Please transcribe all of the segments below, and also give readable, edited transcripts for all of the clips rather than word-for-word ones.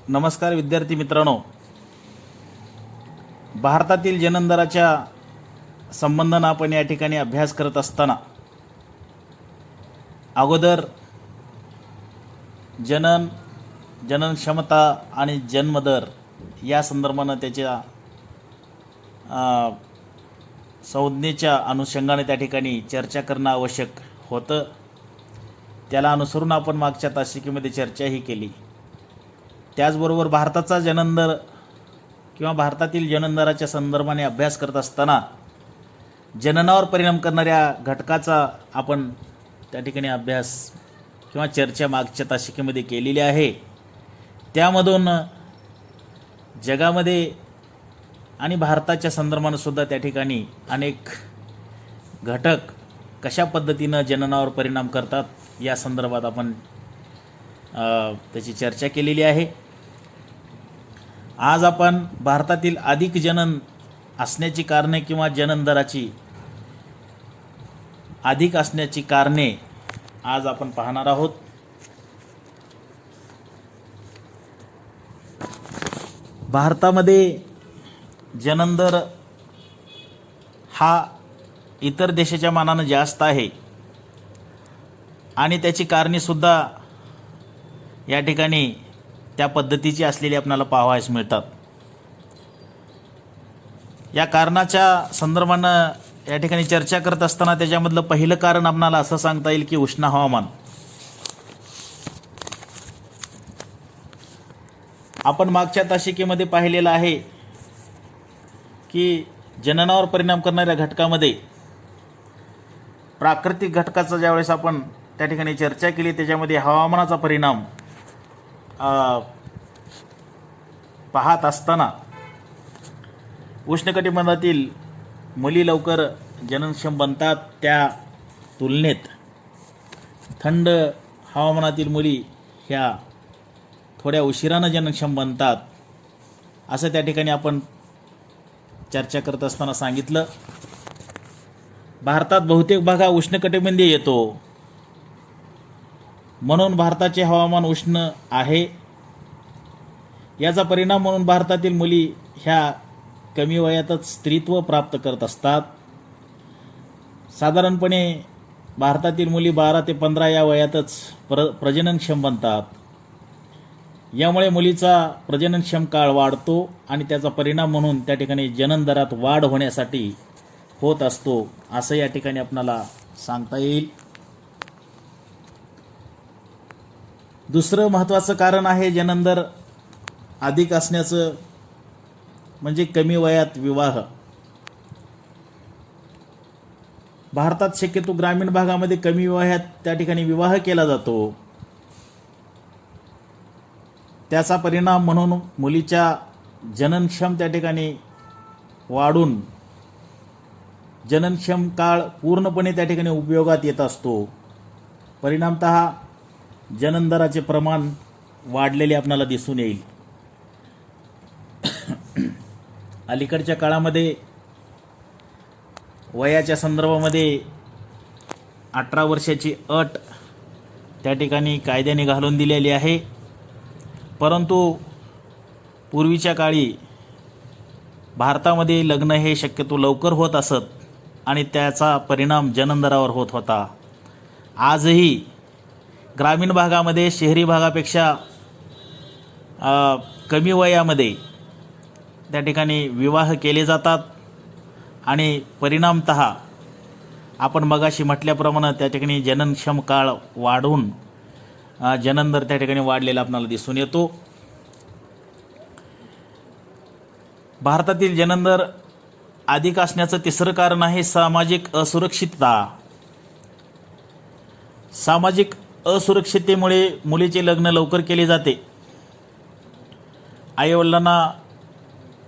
नमस्कार विद्यार्थी मित्रांनो, भारतातील जनन दराच्या संबंधाने आपण या ठिकाणी अभ्यास करत असताना अगोदर जनन क्षमता आणि जन्मदर या संदर्भाने त्याच्या संज्ञेच्या अनुषंगाने त्या ठिकाणी चर्चा करणं आवश्यक होतं. त्याला अनुसरून आपण मागच्या तासिकेमध्ये चर्चाही केली. त्याचबरोबर भारताचा जनन दर किंवा भारतातील जनन दराच्या संदर्भाने अभ्यास करत असताना जननावर परिणाम करणाऱ्या घटकाचा आपण त्या ठिकाणी अभ्यास किंवा चर्चा मागच्या तासिकेमध्ये केलेली आहे. त्यामधून जगामध्ये आणि भारताच्या संदर्भाने सुद्धा त्या ठिकाणी अनेक घटक कशा पद्धतीनं जननावर परिणाम करतात या संदर्भात आपण त्याची चर्चा केलेली आहे. आज आपण भारतातील अधिक जनन असण्याची कारणे किंवा जनन दराची अधिक असण्याची कारणे आज आपण पाहणार आहोत. भारतामध्ये जनन दर हा इतर देशाच्या मानाने जास्त आहे आणि त्याची कारणे सुद्धा या ठिकाणी त्या पद्धतीची असलेली आपल्याला पाहावयास मिळतात. या कारणाच्या संदर्भानं या ठिकाणी चर्चा करत असताना त्याच्यामधलं पहिलं कारण आपल्याला असं सांगता येईल की उष्ण हवामान. आपण मागच्या तासिकेमध्ये पाहिलेलं आहे की जननावर परिणाम करणाऱ्या घटकामध्ये प्राकृतिक घटकाचा ज्यावेळेस आपण त्या ठिकाणी चर्चा केली त्याच्यामध्ये हवामानाचा परिणाम पाहत असताना उष्णकटिबंधातील मुली लवकर जननक्षम बनतात, त्या तुलनेत थंड हवामानातील मुली ह्या थोड्या उशिरानं जननक्षम बनतात असं त्या ठिकाणी आपण चर्चा करत असताना सांगितलं. भारतात बहुतेक भाग हा उष्णकटिबंधीय येतो, म्हणून भारताचे हवामान उष्ण आहे. याचा परिणाम म्हणून भारतातील मुली ह्या कमी वयातच स्त्रीत्व प्राप्त करत असतात. साधारणपणे भारतातील मुली 12 ते 15 या वयातच प्रजननक्षम बनतात. यामुळे मुलीचा प्रजननक्षम काळ वाढतो आणि त्याचा परिणाम म्हणून त्या ठिकाणी जनन दरात वाढ होण्यासाठी होत असतो असं या ठिकाणी आपल्याला सांगता येईल. दुसरं महत्त्वाचं कारण आहे जनन दर अधिक असण्याचं म्हणजे कमी वयात विवाह. भारतात शक्यतो ग्रामीण भागामध्ये कमी वयात त्या ठिकाणी विवाह केला जातो. त्याचा परिणाम म्हणून मुलीच्या जननक्षम त्या ठिकाणी वाढून जननक्षम काळ पूर्णपणे त्या ठिकाणी उपयोगात येत असतो. परिणामतः जनन दराचे प्रमाण वाढलेले आपल्याला दिसून येईल. अलीकडच्या काळामध्ये वयाच्या संदर्भामध्ये 18 वर्षाची अट त्या ठिकाणी कायद्याने घालून दिलेली आहे. परंतु पूर्वीच्या काळी भारतामध्ये लग्न हे शक्यतो लवकर होत असत आणि त्याचा परिणाम जनन दरावर होत होता. आजही ग्रामीण भागामध्ये शहरी भागापेक्षा कमी वयामध्ये त्या ठिकाणी विवाह केले जातात आणि परिणामतः आपण मगाशी म्हटल्याप्रमाणे त्या ठिकाणी जननक्षम काळ वाढून जनन दर त्या ठिकाणी वाढलेला आपल्याला दिसून येतो. भारतातील जनन दर अधिक असण्याचं तिसरं कारण आहे सामाजिक असुरक्षितता. सामाजिक असुरक्षिततेमुळे मुलीचे लग्न लवकर केले जाते. आईवडिलांना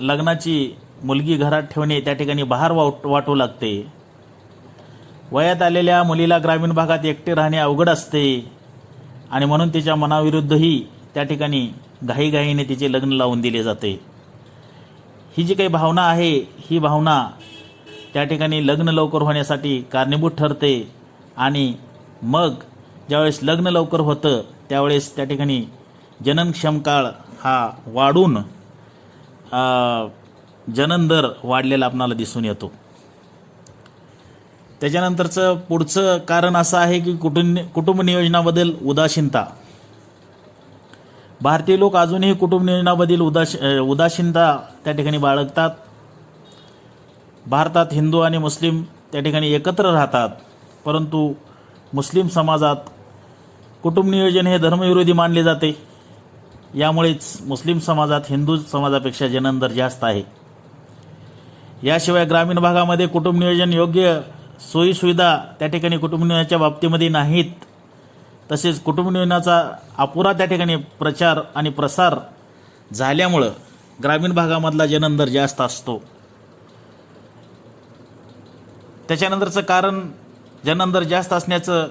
लग्नाची मुलगी घरात ठेवणे त्या ठिकाणी भार वाटू लागते. वयात आलेल्या मुलीला ग्रामीण भागात एकटे राहणे अवघड असते आणि म्हणून तिच्या मनाविरुद्धही त्या ठिकाणी घाईघाईने तिचे लग्न लावून दिले जाते. ही जी काही भावना आहे ही भावना त्या ठिकाणी लग्न लवकर होण्यासाठी कारणीभूत ठरते आणि मग ज्यावेळेस लग्न लवकर होतं त्यावेळेस त्या ठिकाणी जननक्षम काळ हा वाढून जनन दर वाढलेला आपणाला दिसून येतो. त्याच्यानंतरचं पुढचं कारण असं आहे की कुटुंब नियोजनाबद्दल उदासीनता. भारतीय लोक अजूनही कुटुंब नियोजनाबद्दल उदासीनता त्या ठिकाणी बाळगतात. भारतात हिंदू आणि मुस्लिम त्या ठिकाणी एकत्र राहतात, परंतु मुस्लिम समाजात कुटुंब नियोजन हे धर्मविरोधी मानले जाते. यामुळेच मुस्लिम समाजात हिंदू समाजापेक्षा जनन दर जास्त आहे. याशिवाय ग्रामीण भागामध्ये कुटुंब नियोजन योग्य सोयीसुविधा त्या ठिकाणी कुटुंब नियोजनाच्या बाबतीमध्ये नाहीत. तसेच कुटुंब नियोजनाचा अपुरा त्या ठिकाणी प्रचार आणि प्रसार झाल्यामुळं ग्रामीण भागामधला जनन दर जास्त असतो. त्याच्यानंतरचं कारण जनन दर जास्त असण्याचं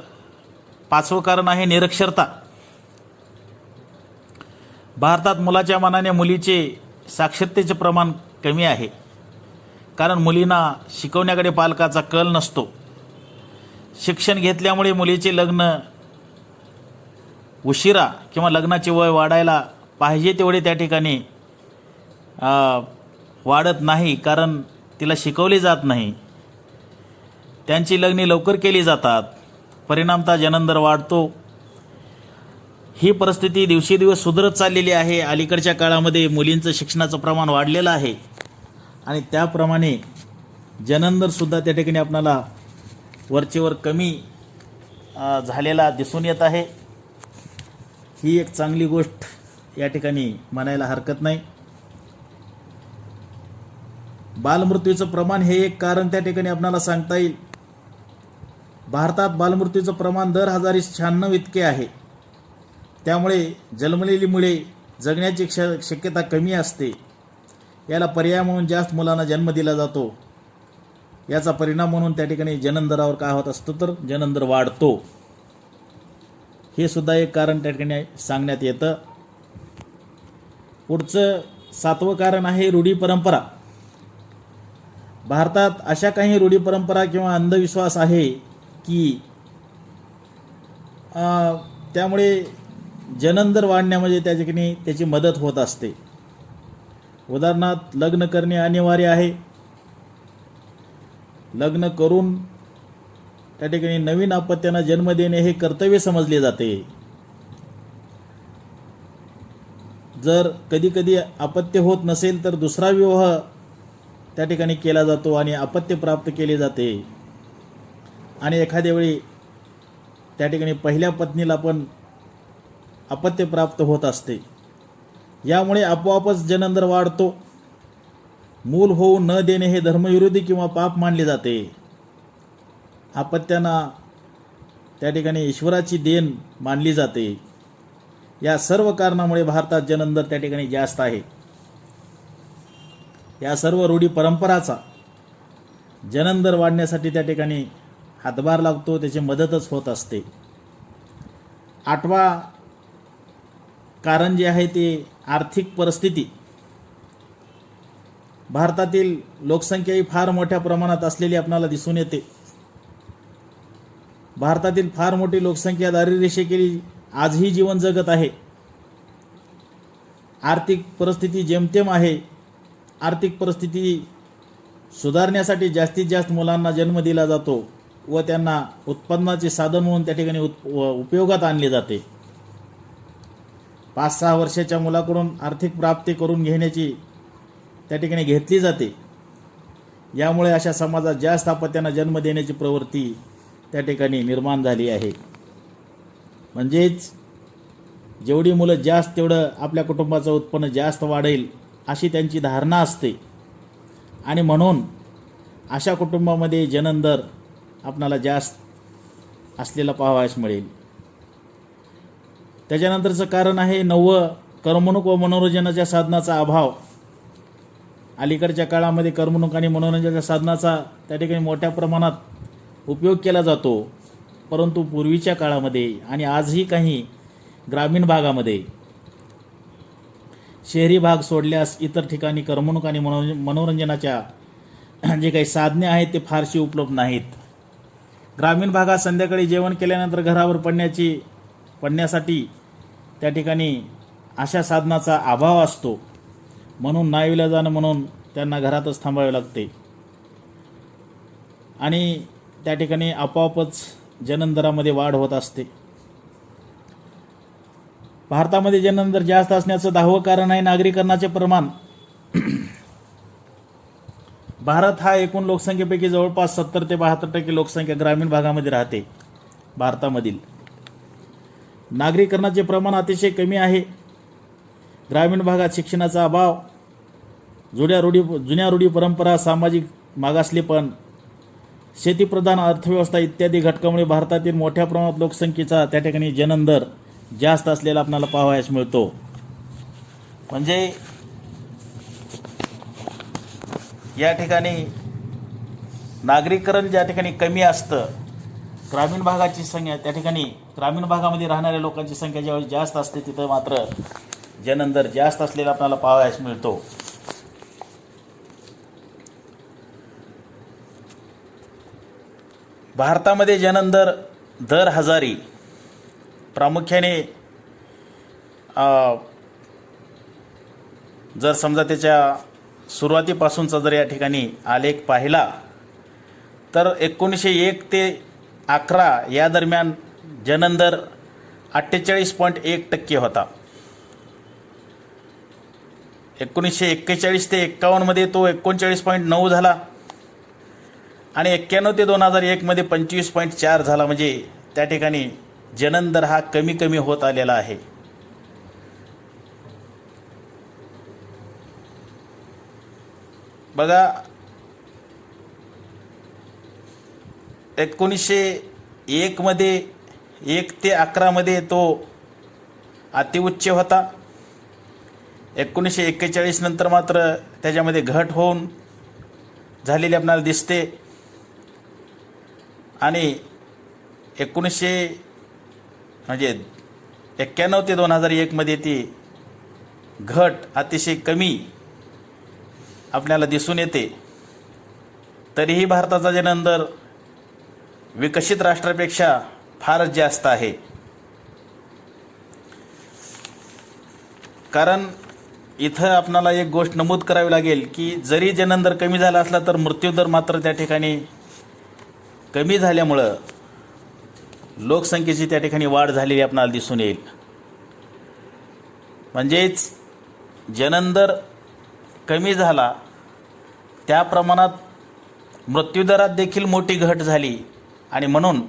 5वं कारण आहे निरक्षरता. भारतात मुलाच्या मानाने मुलीचे साक्षरतेचे प्रमाण कमी आहे, कारण मुलींना शिकवण्याकडे पालकाचा कल नसतो. शिक्षण घेतल्यामुळे मुलीचे लग्न उशिरा किंवा लग्नाचे वय वाढायला पाहिजे तेवढे त्या ठिकाणी वाढत नाही, कारण तिला शिकवले जात नाही. त्यांची लग्ने लवकर केली जातात, परिणामतः जनन दर वाढतो. ही परिस्थिती दिवसेदिवस सुधारत चाललेली आहे. अलीकडच्या काळामध्ये मुलींचं शिक्षणाचं प्रमाण वाढलेलं आहे आणि त्याप्रमाणे जनन दरसुद्धा त्या ठिकाणी आपणाला वरचेवर कमी झालेला दिसून येत आहे. ही एक चांगली गोष्ट या ठिकाणी म्हणायला हरकत नाही. बालमृत्यूचं प्रमाण हे एक कारण त्या ठिकाणी आपणाला सांगता येईल. भारतात बालमृत्यूचं प्रमाण दर 1096 इतके आहे. त्यामुळे जन्मलेली मुले जगण्याची शक्यता कमी असते. याला पर्याय म्हणून जास्त मुलांना जन्म दिला जातो. याचा परिणाम म्हणून त्या ठिकाणी जनन दरावर काय होत असतं तर जनन दर वाढतो. हे सुद्धा एक कारण त्या ठिकाणी सांगण्यात येतं. पुढचं 7वं कारण आहे रूढी परंपरा. भारतात अशा काही रूढी परंपरा किंवा अंधविश्वास आहे की त्यामुळे जनन दर वाढण्यामध्ये त्या ठिकाणी त्याची मदत होत असते. उदाहरणार्थ लग्न करणे अनिवार्य आहे. लग्न करून त्या ठिकाणी नवीन अपत्यांना जन्म देणे हे कर्तव्य समजले जाते. जर कधी अपत्य होत नसेल तर दुसरा विवाह त्या ठिकाणी केला जातो आणि अपत्य प्राप्त केले जाते. आणि एखाद्या वेळी त्या ठिकाणी पहिल्या पत्नीला पण अपत्य प्राप्त होत असते. यामुळे आपोआपच जनन दर वाढतो. मूल होऊ न देणे हे धर्मविरोधी किंवा पाप मानले जाते. अपत्यांना त्या ठिकाणी ईश्वराची देण मानली जाते. या सर्व कारणामुळे भारतात जनन दर त्या ठिकाणी जास्त आहे. या सर्व रूढी परंपराचा जनन दर वाढण्यासाठी त्या ठिकाणी हातभार लागतो, त्याची मदतच होत असते. 8वा कारण जे आहे ते आर्थिक परिस्थिती. भारतातील लोकसंख्या ही फार मोठ्या प्रमाणात असलेली आपल्याला दिसून येते. भारतातील फार मोठी लोकसंख्या दारिद्र्यरेषेखाली आजही जीवन जगत आहे. आर्थिक परिस्थिती जेमतेम आहे. आर्थिक परिस्थिती सुधारण्यासाठी जास्तीत जास्त मुलांना जन्म दिला जातो व त्यांना उत्पन्नाचे साधन म्हणून त्या ठिकाणी उपयोगात आणले जाते. 5-6 वर्षाच्या मुलाकडून आर्थिक प्राप्ती करून घेण्याची त्या ठिकाणी घेतली जाते. यामुळे अशा समाजात जास्त अपत्यांना जन्म देण्याची प्रवृत्ती त्या ठिकाणी निर्माण झाली आहे. म्हणजेच जेवढी मुलं जास्त तेवढं आपल्या कुटुंबाचं उत्पन्न जास्त वाढेल अशी त्यांची धारणा असते आणि म्हणून अशा कुटुंबामध्ये जनन दर आपणाला जास्त असलेला पाहावयास मिळेल. त्याच्यानंतरचं कारण आहे 9वं करमणूक व मनोरंजनाच्या साधनाचा अभाव. अलीकडच्या काळामध्ये करमणूक आणि मनोरंजनाच्या साधनाचा त्या ठिकाणी मोठ्या प्रमाणात उपयोग केला जातो, परंतु पूर्वीच्या काळामध्ये आणि आजही काही ग्रामीण भागामध्ये शहरी भाग सोडल्यास इतर ठिकाणी करमणूक आणि मनोरंजनाच्या जे काही साधने आहेत ते फारशी उपलब्ध नाहीत. ग्रामीण भागात संध्याकाळी जेवण केल्यानंतर घरावर पडण्यासाठी त्या ठिकाणी अशा साधनाचा अभाव असतो, म्हणून नाईलाजानं म्हणून त्यांना घरातच थांबावे लागते आणि त्या ठिकाणी आपोआपच जनन दरामध्ये वाढ होत असते. भारतामध्ये जनन दर जास्त असण्याचं 10वं कारण आहे नागरीकरणाचे प्रमाण. भारत हा एकूण लोकसंख्येपैकी जवळपास 70 ते 72% लोकसंख्या ग्रामीण भागामध्ये राहते. भारतामधील नागरीकरणाचे प्रमाण अतिशय कमी आहे. ग्रामीण भागात शिक्षणाचा अभाव, जुन्या रूढी परंपरा, सामाजिक मागासलेपण, शेतीप्रधान अर्थव्यवस्था इत्यादी घटकामुळे भारतातील मोठ्या प्रमाणात लोकसंख्येचा त्या ठिकाणी जनन दर जास्त असलेला आपल्याला पाहावयास मिळतो. म्हणजे या ठिकाणी नागरीकरण ज्या ठिकाणी कमी असतं, ग्रामीण भागाची संख्या त्या ठिकाणी ग्रामीण भागामध्ये राहणाऱ्या लोकांची संख्या ज्यावेळी जास्त असते तिथं मात्र जनन दर जास्त असलेला आपल्याला पाहावयास मिळतो. भारतामध्ये जनन दर हजारी प्रामुख्याने जर समजा त्याच्या सुरुवातीपासूनचा जर या ठिकाणी आलेख पाहिला तर 1901 ते 11 या दरम्यान जनन दर 48.1% होता. 1941 ते 51 मध्ये तो 39.9 झाला आणि 91 ते 2001 मध्ये 25.4 झाला. म्हणजे त्या ठिकाणी जनन दर हा कमी कमी होत आलेला आहे. बघा 1901 मध्ये 1 ते 11 मध्ये तो अतिउच्च होता. 1941 नंतर मात्र त्याच्यामध्ये घट होऊन झालेली आपल्याला दिसते आणि 91 ते 2001 मध्ये ती घट अतिशय कमी आपल्याला दिसून येते. तरीही भारताचा जनन दर विकसित राष्ट्रापेक्षा फारच जास्त आहे. कारण इथं आपल्याला एक गोष्ट नमूद करावी लागेल की जरी जनन दर कमी झाला असला तर मृत्यूदर मात्र त्या ठिकाणी कमी झाल्यामुळं लोकसंख्येची त्या ठिकाणी वाढ झालेली आपल्याला दिसून येईल. म्हणजेच जनन दर कमी झाला त्या प्रमाणात मृत्यूदरात देखील मोठी घट झाली आणि म्हणून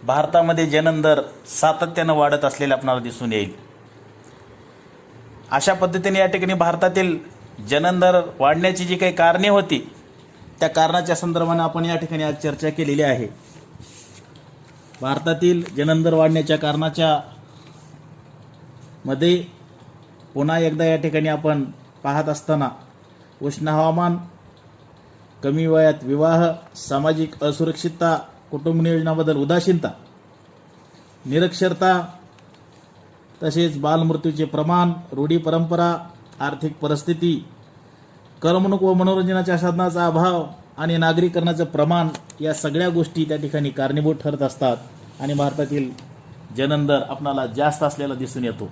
भारतामध्ये जनन दर सातत्यानं वाढत असलेले आपल्याला दिसून येईल. अशा पद्धतीने या ठिकाणी भारतातील जनन दर वाढण्याची जी काही कारणे होती त्या कारणाच्या संदर्भाने आपण या ठिकाणी आज चर्चा केलेली आहे. भारतातील जनन दर वाढण्याच्या कारणाच्या मध्ये पुन्हा एकदा या ठिकाणी आपण पाहत असताना उष्ण हवामान, कमी वयात विवाह, सामाजिक असुरक्षितता, कुटुंब नियोजनाबद्दल उदासीनता, निरक्षरता, तसेच बालमृत्यूचे प्रमाण, रूढी परंपरा, आर्थिक परिस्थिती, करमणूक व मनोरंजनाच्या साधनाचा अभाव आणि नागरीकरणाचं प्रमाण या सगळ्या गोष्टी त्या ठिकाणी कारणीभूत ठरत असतात आणि भारतातील जनन दर आपणाला जास्त असलेला दिसून येतो.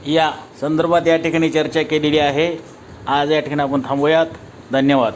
या संदर्भात या ठिकाणी चर्चा केलेली आहे. आज या ठिकाणी आपण थांबूयात. धन्यवाद.